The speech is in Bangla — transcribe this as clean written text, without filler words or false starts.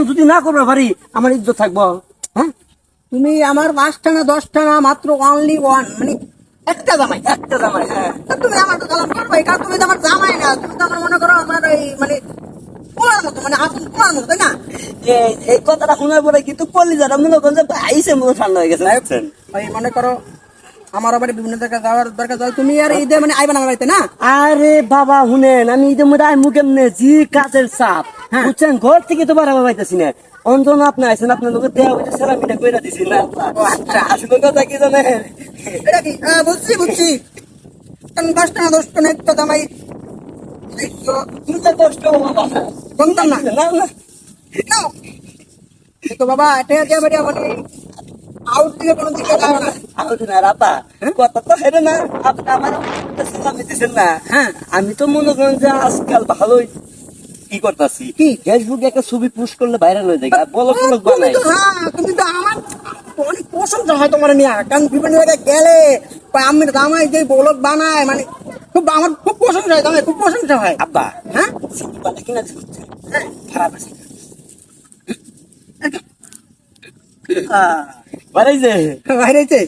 কাম যদি না করবে পারি আমার ইজ্জত থাকবো? হ্যাঁ, তুমি আমার 5টা না 10টা না, মাত্র অনলি ওয়ান, মানে একটা জামাই। একটা জামাই। হ্যাঁ, তা তুমি আমার তো কালাম করবে, কারণ তুমি তো আমার জামাই না, তুমি তো আমার মনে করো আমার এই মানে পোলার মতো, মানে আপন পোলার মতো, তাই না? এই কথাটা শোনার পরে কিন্তু কলিজাটা মনে করেন যে আইসে মনে ঠান্ডা হয়ে গেছে, বুঝছেন? ওই মনে করো আমার আবার বিভিন্ন জায়গায় যাওয়ার দরকার, তুমি আর ঈদে মানে আইবা না আমার বাড়িতে, না? আরে বাবা শুনেন, আমি ঈদের মধ্যে আইমু কেমনে, জি কাজের চাপ, হ্যাঁ। বুঝছেন? ঘর থেকে তো বাড়াবা পাইতেছি না। অন্তন আপনি আইসেন, আপনার লোকের দেওয়া হয়েছে সেরামিটা কইরা দিছি না। ও আচ্ছা। আসলে কথা কি জানেন, এটা কি? বুঝছি বুঝছি। কারণ 5টা না 10টা না একটা জামাই চিন্তা কষ্ট বাবা বলতাম না। না না। নাও। তো বাবা এটা যে বাড়ি মানে আউট দিকে কোনো দিকে যাবে না। আউট না রাপা, কথা তো হেরে না। আপনি আমার সেরামি দিছেন না। হ্যাঁ। আমি তো মনে করেন যে আজকাল ভালোই কি করতেছি, কি? ফেসবুকে একটা ছবি পোস্ট করলে ভাইরাল হয়ে যায়, বলো তুমি বানাই। তো তুমি তো আমার অনেক প্রশংসা হয় তোমার নিয়ে, কারণ বিভিন্ন জায়গায় গেলে বা আমি জামাই যে ব্লগ বানায়, মানে খুব আমার খুব প্রশংসা হয়, জামাই খুব প্রশংসা হয়। আব্বা, হ্যাঁ, সিনেমাটা কিনা দিচ্ছে, খারাপ আছে। বাড়াইছে বাইরেছে।